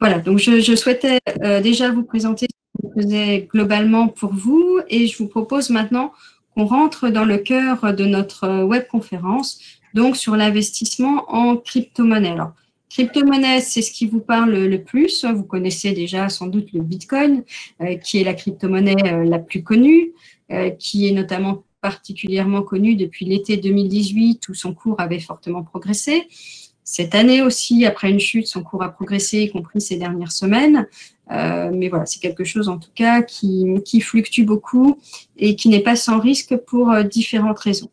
Voilà, donc je souhaitais déjà vous présenter ce qu'on faisait globalement pour vous et je vous propose maintenant qu'on rentre dans le cœur de notre webconférence, donc sur l'investissement en crypto-monnaie. Alors, crypto-monnaie, c'est ce qui vous parle le plus. Vous connaissez déjà sans doute le Bitcoin, qui est la crypto-monnaie la plus connue, qui est notamment particulièrement connue depuis l'été 2018 où son cours avait fortement progressé. Cette année aussi, après une chute, son cours a progressé, y compris ces dernières semaines. Mais voilà, c'est quelque chose en tout cas qui fluctue beaucoup et qui n'est pas sans risque pour différentes raisons.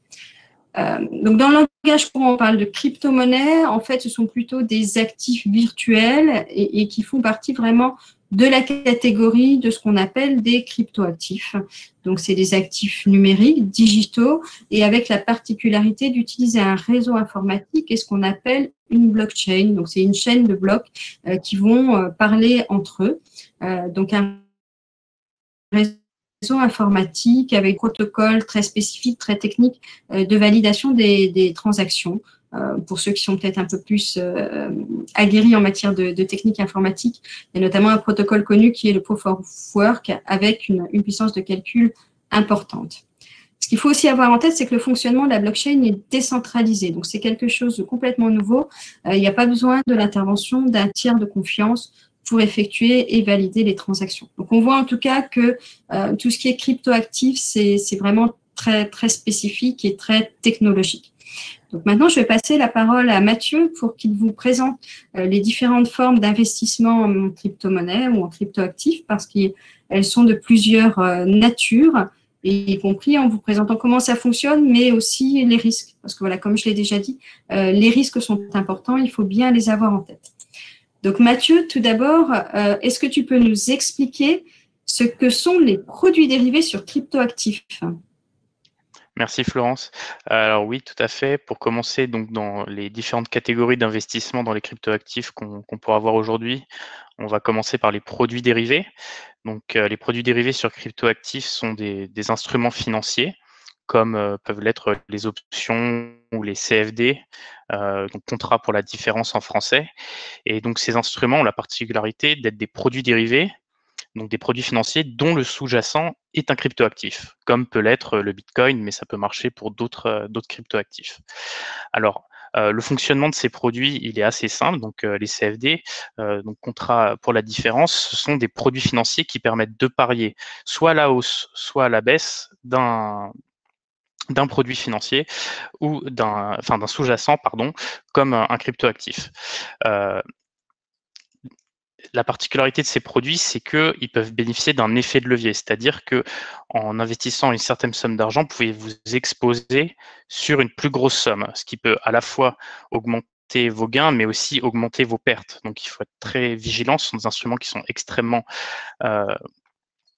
Donc dans le langage courant, on parle de crypto-monnaies. En fait, ce sont plutôt des actifs virtuels et qui font partie vraiment de la catégorie de ce qu'on appelle des crypto-actifs. Donc, c'est des actifs numériques, digitaux, et avec la particularité d'utiliser un réseau informatique et ce qu'on appelle une blockchain. Donc, c'est une chaîne de blocs qui vont parler entre eux. Donc, un réseau informatique avec protocole très spécifique, très technique de validation des transactions. Pour ceux qui sont peut-être un peu plus aguerris en matière de technique informatique, il y a notamment un protocole connu qui est le Proof of Work avec une puissance de calcul importante. Ce qu'il faut aussi avoir en tête, c'est que le fonctionnement de la blockchain est décentralisé. Donc, c'est quelque chose de complètement nouveau. Il n'y a pas besoin de l'intervention d'un tiers de confiance pour effectuer et valider les transactions. Donc, on voit en tout cas que tout ce qui est cryptoactif, c'est vraiment très, très spécifique et très technologique. Donc maintenant, je vais passer la parole à Mathieu pour qu'il vous présente les différentes formes d'investissement en crypto-monnaie ou en crypto-actifs parce qu'elles sont de plusieurs natures, et y compris en vous présentant comment ça fonctionne, mais aussi les risques. Parce que voilà, comme je l'ai déjà dit, les risques sont importants, il faut bien les avoir en tête. Donc Mathieu, tout d'abord, est-ce que tu peux nous expliquer ce que sont les produits dérivés sur crypto-actifs ? Merci Florence. Alors oui, tout à fait. Pour commencer, donc dans les différentes catégories d'investissement dans les cryptoactifs qu'on pourra voir aujourd'hui, on va commencer par les produits dérivés. Donc les produits dérivés sur cryptoactifs sont des instruments financiers, comme peuvent l'être les options ou les CFD, donc contrats pour la différence en français. Et donc ces instruments ont la particularité d'être des produits dérivés, donc des produits financiers dont le sous-jacent est un cryptoactif, comme peut l'être le Bitcoin, mais ça peut marcher pour d'autres cryptoactifs. Alors, le fonctionnement de ces produits, il est assez simple. Donc, les CFD, donc contrats pour la différence, ce sont des produits financiers qui permettent de parier soit à la hausse, soit à la baisse d'un produit financier ou d'un sous-jacent, pardon, comme un cryptoactif. La particularité de ces produits, c'est qu'ils peuvent bénéficier d'un effet de levier, c'est-à-dire que en investissant une certaine somme d'argent, vous pouvez vous exposer sur une plus grosse somme, ce qui peut à la fois augmenter vos gains, mais aussi augmenter vos pertes. Donc, il faut être très vigilant. Ce sont des instruments qui sont extrêmement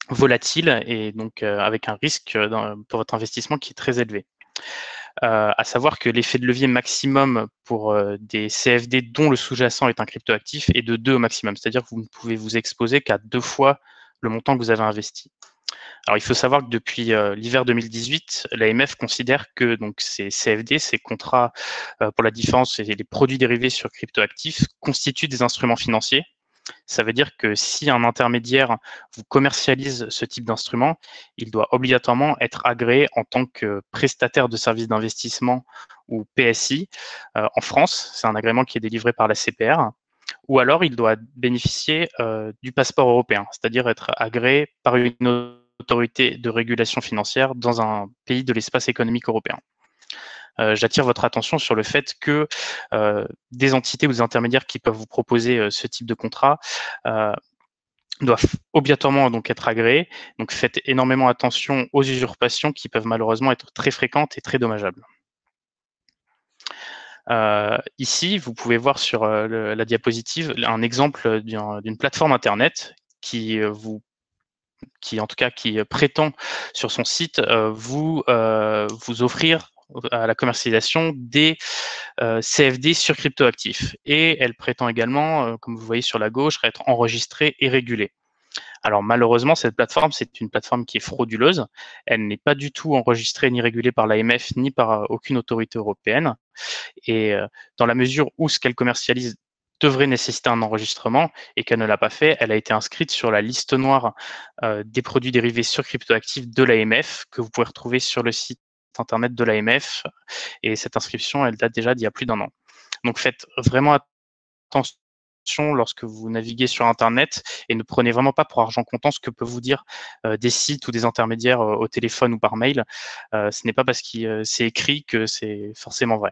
volatiles et donc avec un risque pour votre investissement qui est très élevé. À savoir que l'effet de levier maximum pour des CFD dont le sous-jacent est un cryptoactif est de 2 au maximum, c'est-à-dire que vous ne pouvez vous exposer qu'à 2 fois le montant que vous avez investi. Alors, il faut savoir que depuis l'hiver 2018, l'AMF considère que donc, ces CFD, ces contrats pour la différence et les produits dérivés sur cryptoactifs constituent des instruments financiers. Ça veut dire que si un intermédiaire vous commercialise ce type d'instrument, il doit obligatoirement être agréé en tant que prestataire de services d'investissement ou PSI. En France, c'est un agrément qui est délivré par la CPR. Ou alors, il doit bénéficier du passeport européen, c'est-à-dire être agréé par une autorité de régulation financière dans un pays de l'espace économique européen. J'attire votre attention sur le fait que des entités ou des intermédiaires qui peuvent vous proposer ce type de contrat doivent obligatoirement donc être agréés. Donc faites énormément attention aux usurpations qui peuvent malheureusement être très fréquentes et très dommageables. Ici, vous pouvez voir sur la diapositive un exemple d'une plateforme internet qui prétend sur son site vous offrir à la commercialisation des CFD sur cryptoactifs. Et elle prétend également, comme vous voyez sur la gauche, être enregistrée et régulée. Alors malheureusement, cette plateforme, c'est une plateforme qui est frauduleuse. Elle n'est pas du tout enregistrée ni régulée par l'AMF ni par aucune autorité européenne. Et dans la mesure où ce qu'elle commercialise devrait nécessiter un enregistrement et qu'elle ne l'a pas fait, elle a été inscrite sur la liste noire des produits dérivés sur cryptoactifs de l'AMF que vous pouvez retrouver sur le site internet de l'AMF. Et cette inscription, elle date déjà d'il y a plus d'1 an. Donc faites vraiment attention lorsque vous naviguez sur Internet et ne prenez vraiment pas pour argent comptant ce que peuvent vous dire des sites ou des intermédiaires au téléphone ou par mail. Ce n'est pas parce que c'est écrit que c'est forcément vrai.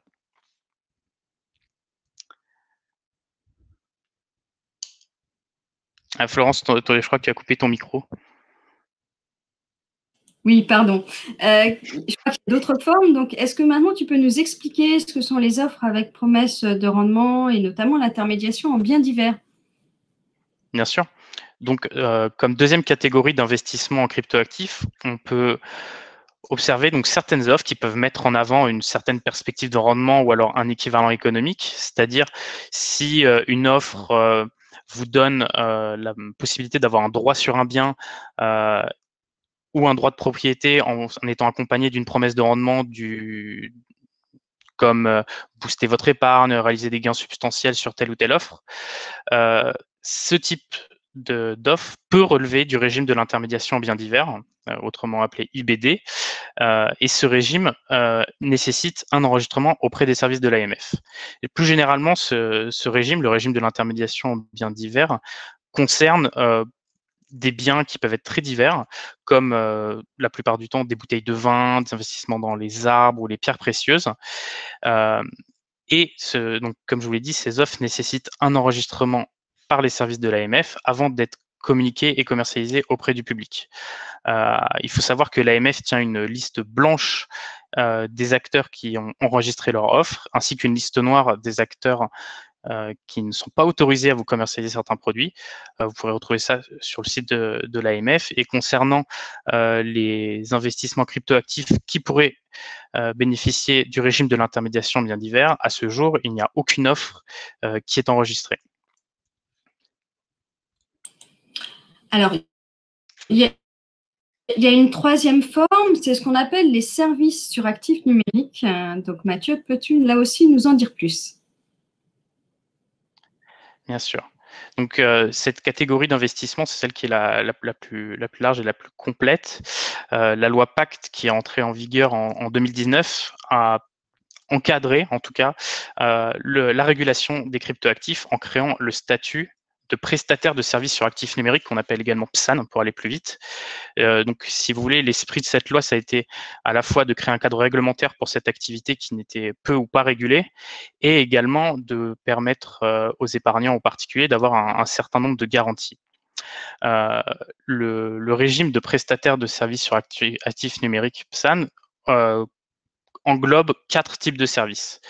Florence, je crois que tu as coupé ton micro. Oui, pardon. Je crois qu'il y a d'autres formes. Donc, est-ce que maintenant tu peux nous expliquer ce que sont les offres avec promesse de rendement et notamment l'intermédiation en biens divers? Bien sûr. Donc, comme deuxième catégorie d'investissement en cryptoactifs, on peut observer donc certaines offres qui peuvent mettre en avant une certaine perspective de rendement ou alors un équivalent économique. C'est-à-dire si une offre vous donne la possibilité d'avoir un droit sur un bien ou un droit de propriété en étant accompagné d'une promesse de rendement comme booster votre épargne, réaliser des gains substantiels sur telle ou telle offre. Ce type d'offre peut relever du régime de l'intermédiation en biens divers, autrement appelé IBD, et ce régime nécessite un enregistrement auprès des services de l'AMF. Et plus généralement, ce régime, le régime de l'intermédiation en biens divers, concerne des biens qui peuvent être très divers, comme la plupart du temps des bouteilles de vin, des investissements dans les arbres ou les pierres précieuses. Donc, comme je vous l'ai dit, ces offres nécessitent un enregistrement par les services de l'AMF avant d'être communiquées et commercialisées auprès du public. Il faut savoir que l'AMF tient une liste blanche des acteurs qui ont enregistré leur offre, ainsi qu'une liste noire des acteurs qui ne sont pas autorisés à vous commercialiser certains produits. Vous pourrez retrouver ça sur le site de l'AMF. Et concernant les investissements cryptoactifs qui pourraient bénéficier du régime de l'intermédiation bien divers, à ce jour, il n'y a aucune offre qui est enregistrée. Alors, il y a une troisième forme, c'est ce qu'on appelle les services sur actifs numériques. Donc, Mathieu, peux-tu là aussi nous en dire plus? Bien sûr. Donc, cette catégorie d'investissement, c'est celle qui est la plus large et la plus complète. La loi Pacte, qui est entrée en vigueur en 2019, a encadré, en tout cas, la régulation des cryptoactifs en créant le statut de prestataire de services sur actifs numériques, qu'on appelle également PSAN pour aller plus vite. Donc, si vous voulez, l'esprit de cette loi, ça a été à la fois de créer un cadre réglementaire pour cette activité qui n'était peu ou pas régulée, et également de permettre aux épargnants, aux particuliers, d'avoir un certain nombre de garanties. Le régime de prestataire de services sur actifs numériques PSAN englobe 4 types de services.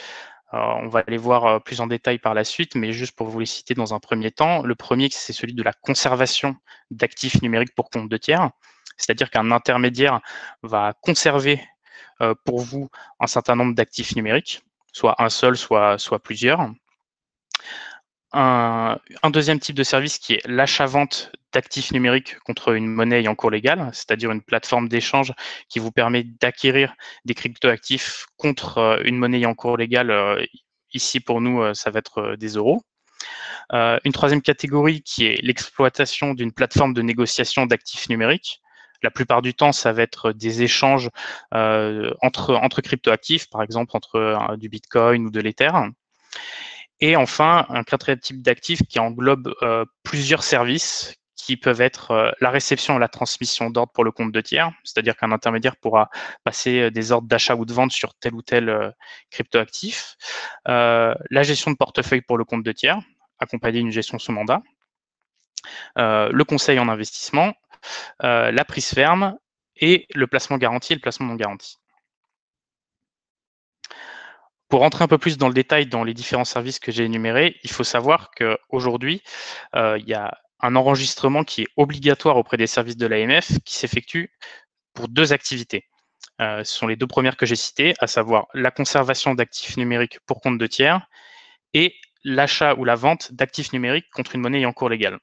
On va les voir plus en détail par la suite, mais juste pour vous les citer dans un premier temps. Le premier, c'est celui de la conservation d'actifs numériques pour compte de tiers, c'est-à-dire qu'un intermédiaire va conserver pour vous un certain nombre d'actifs numériques, soit un seul, soit plusieurs. Un deuxième type de service qui est l'achat-vente d'actifs numériques contre une monnaie en cours légal, c'est-à-dire une plateforme d'échange qui vous permet d'acquérir des cryptoactifs contre une monnaie en cours légal. Ici, pour nous, ça va être des euros. Une troisième catégorie qui est l'exploitation d'une plateforme de négociation d'actifs numériques. La plupart du temps, ça va être des échanges entre cryptoactifs, par exemple entre du Bitcoin ou de l'Ether. Et enfin, un quatrième type d'actifs qui englobe plusieurs services qui peuvent être la réception et la transmission d'ordres pour le compte de tiers, c'est-à-dire qu'un intermédiaire pourra passer des ordres d'achat ou de vente sur tel ou tel cryptoactif, la gestion de portefeuille pour le compte de tiers, accompagné d'une gestion sous mandat, le conseil en investissement, la prise ferme et le placement garanti et le placement non garanti. Pour rentrer un peu plus dans le détail dans les différents services que j'ai énumérés, il faut savoir qu'aujourd'hui, il y a un enregistrement qui est obligatoire auprès des services de l'AMF qui s'effectue pour 2 activités. Ce sont les 2 premières que j'ai citées, à savoir la conservation d'actifs numériques pour compte de tiers et l'achat ou la vente d'actifs numériques contre une monnaie en cours légal.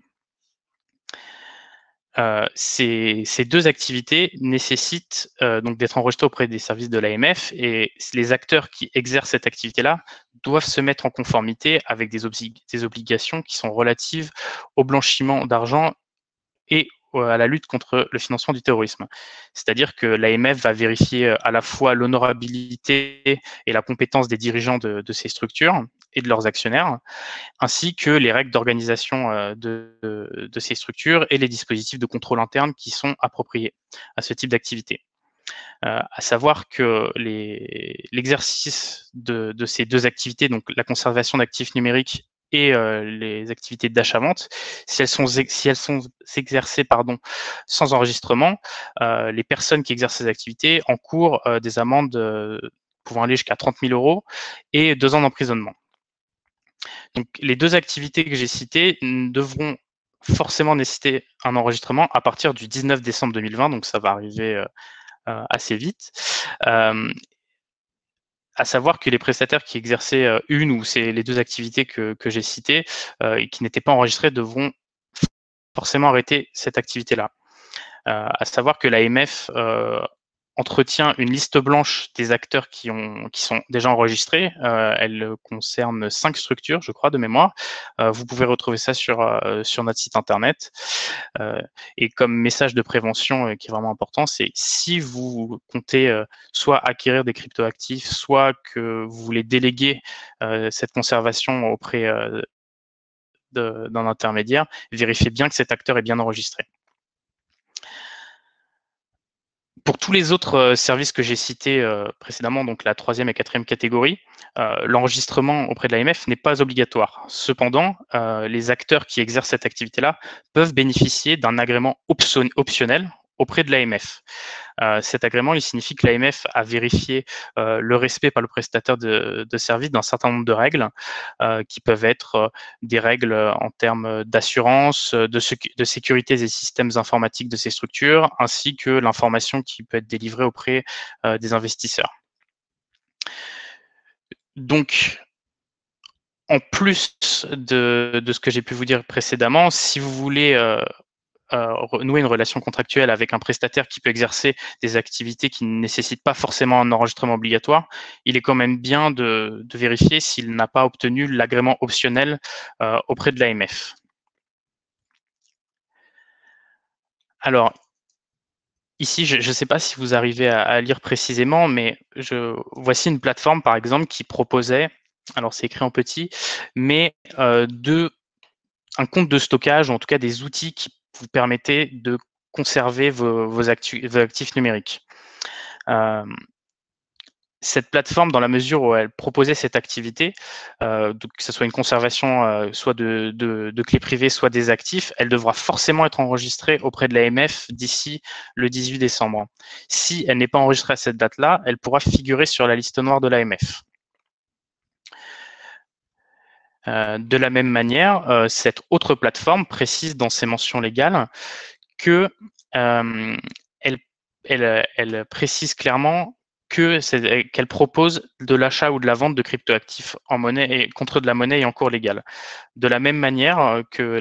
ces deux activités nécessitent donc d'être enregistrées auprès des services de l'AMF, et les acteurs qui exercent cette activité-là doivent se mettre en conformité avec des obligations qui sont relatives au blanchiment d'argent et à la lutte contre le financement du terrorisme. C'est-à-dire que l'AMF va vérifier à la fois l'honorabilité et la compétence des dirigeants de ces structures et de leurs actionnaires, ainsi que les règles d'organisation de ces structures et les dispositifs de contrôle interne qui sont appropriés à ce type d'activité. À savoir que l'exercice de ces deux activités, donc la conservation d'actifs numériques et les activités d'achat-vente, si elles sont exercées sans enregistrement, les personnes qui exercent ces activités encourent des amendes pouvant aller jusqu'à 30 000 € et 2 ans d'emprisonnement. Donc, les deux activités que j'ai citées devront forcément nécessiter un enregistrement à partir du 19 décembre 2020, donc ça va arriver assez vite. À savoir que les prestataires qui exerçaient une ou les deux activités que j'ai citées et qui n'étaient pas enregistrées devront forcément arrêter cette activité-là. À savoir que l'AMF entretient une liste blanche des acteurs qui sont déjà enregistrés. Elle concerne 5 structures, je crois, de mémoire. Vous pouvez retrouver ça sur notre site internet. Et comme message de prévention qui est vraiment important, c'est si vous comptez soit acquérir des cryptoactifs, soit que vous voulez déléguer cette conservation auprès d'un intermédiaire, vérifiez bien que cet acteur est bien enregistré. Pour tous les autres services que j'ai cités précédemment, donc la 3e et 4e catégorie, l'enregistrement auprès de l'AMF n'est pas obligatoire. Cependant, les acteurs qui exercent cette activité-là peuvent bénéficier d'un agrément optionnel auprès de l'AMF. Cet agrément, il signifie que l'AMF a vérifié le respect par le prestataire de service d'un certain nombre de règles qui peuvent être des règles en termes d'assurance, de sécurité des systèmes informatiques de ces structures, ainsi que l'information qui peut être délivrée auprès des investisseurs. Donc, en plus de ce que j'ai pu vous dire précédemment, si vous voulez nouer une relation contractuelle avec un prestataire qui peut exercer des activités qui ne nécessitent pas forcément un enregistrement obligatoire, il est quand même bien de vérifier s'il n'a pas obtenu l'agrément optionnel auprès de l'AMF. Alors, ici, je ne sais pas si vous arrivez à lire précisément, mais voici une plateforme, par exemple, qui proposait, alors c'est écrit en petit, mais un compte de stockage, ou en tout cas des outils qui vous permettaient de conserver vos actifs numériques. Cette plateforme, dans la mesure où elle proposait cette activité, que ce soit une conservation soit de clés privées, soit des actifs, elle devra forcément être enregistrée auprès de l'AMF d'ici le 18 décembre. Si elle n'est pas enregistrée à cette date-là, elle pourra figurer sur la liste noire de l'AMF. De la même manière, cette autre plateforme précise dans ses mentions légales que elle précise clairement qu'elle propose de l'achat ou de la vente de cryptoactifs en monnaie et contre de la monnaie et en cours légal. De la même manière que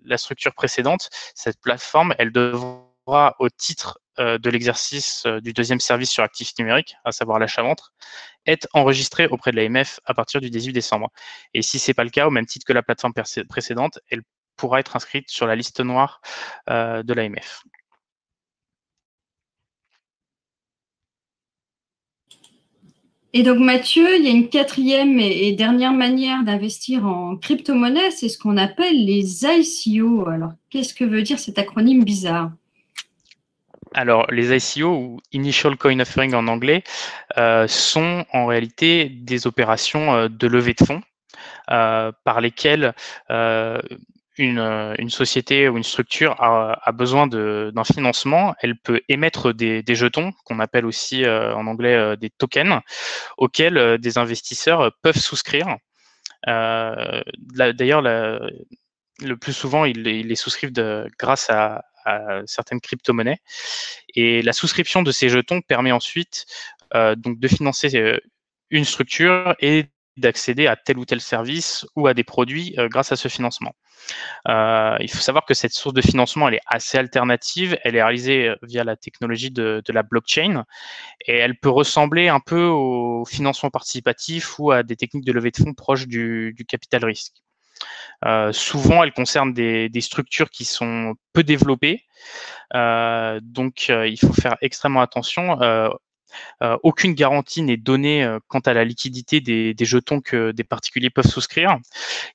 la structure précédente, cette plateforme, elle devra, au titre de l'exercice du deuxième service sur actifs numériques, à savoir l'achat-vente, être enregistrée auprès de l'AMF à partir du 18 décembre. Et si ce n'est pas le cas, au même titre que la plateforme précédente, elle pourra être inscrite sur la liste noire de l'AMF. Et donc Mathieu, il y a une 4e et dernière manière d'investir en crypto-monnaie, c'est ce qu'on appelle les ICO. Alors, qu'est-ce que veut dire cet acronyme bizarre? Alors, les ICO, ou Initial Coin Offering en anglais, sont en réalité des opérations de levée de fonds par lesquelles une société ou une structure a besoin d'un financement. Elle peut émettre des jetons, qu'on appelle aussi en anglais des tokens, auxquels des investisseurs peuvent souscrire. D'ailleurs, le plus souvent, ils les souscrivent grâce à certaines crypto-monnaies. Et la souscription de ces jetons permet ensuite donc de financer une structure et d'accéder à tel ou tel service ou à des produits grâce à ce financement. Il faut savoir que cette source de financement, elle est assez alternative. Elle est réalisée via la technologie de la blockchain et elle peut ressembler un peu au financement participatif ou à des techniques de levée de fonds proches du capital risque. Souvent, elle concerne des structures qui sont peu développées, donc il faut faire extrêmement attention. Aucune garantie n'est donnée quant à la liquidité des jetons que des particuliers peuvent souscrire.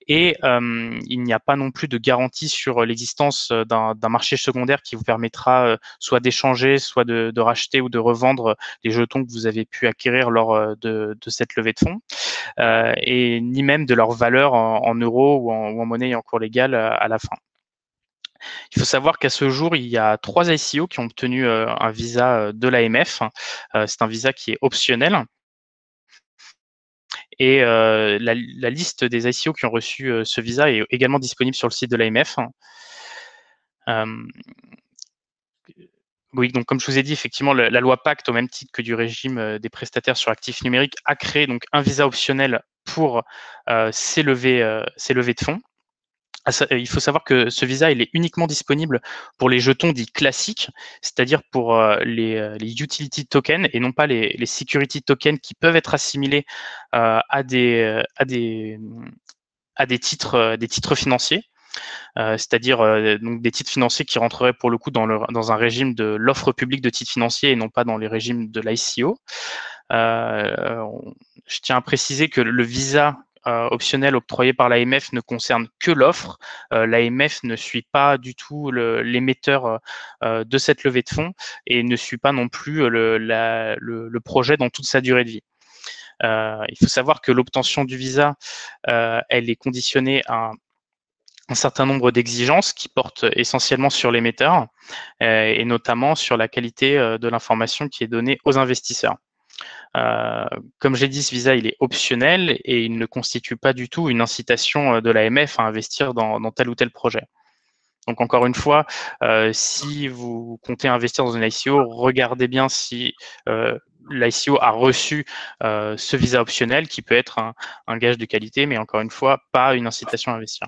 Et il n'y a pas non plus de garantie sur l'existence d'un marché secondaire qui vous permettra soit d'échanger, soit de racheter ou de revendre les jetons que vous avez pu acquérir lors de cette levée de fonds, et ni même de leur valeur en euros ou en monnaie en cours légal à la fin. Il faut savoir qu'à ce jour, il y a 3 ICO qui ont obtenu un visa de l'AMF. C'est un visa qui est optionnel. Et la liste des ICO qui ont reçu ce visa est également disponible sur le site de l'AMF. Oui, donc comme je vous ai dit, effectivement, la loi Pacte, au même titre que du régime des prestataires sur actifs numériques, a créé donc un visa optionnel pour ces levées de fonds. Il faut savoir que ce visa, il est uniquement disponible pour les jetons dits classiques, c'est-à-dire pour les utility tokens et non pas les security tokens qui peuvent être assimilés à des titres financiers, c'est-à-dire donc des titres financiers qui rentreraient pour le coup dans un régime de l'offre publique de titres financiers et non pas dans les régimes de l'ICO. Je tiens à préciser que le visa optionnel octroyé par l'AMF ne concerne que l'offre. L'AMF ne suit pas du tout l'émetteur de cette levée de fonds et ne suit pas non plus le projet dans toute sa durée de vie. Il faut savoir que l'obtention du visa, elle est conditionnée à un certain nombre d'exigences qui portent essentiellement sur l'émetteur et notamment sur la qualité de l'information qui est donnée aux investisseurs. Comme j'ai dit, ce visa, il est optionnel et il ne constitue pas du tout une incitation de l'AMF à investir dans tel ou tel projet. Donc, encore une fois, si vous comptez investir dans une ICO, regardez bien si l'ICO a reçu ce visa optionnel qui peut être un gage de qualité, mais encore une fois, pas une incitation à investir.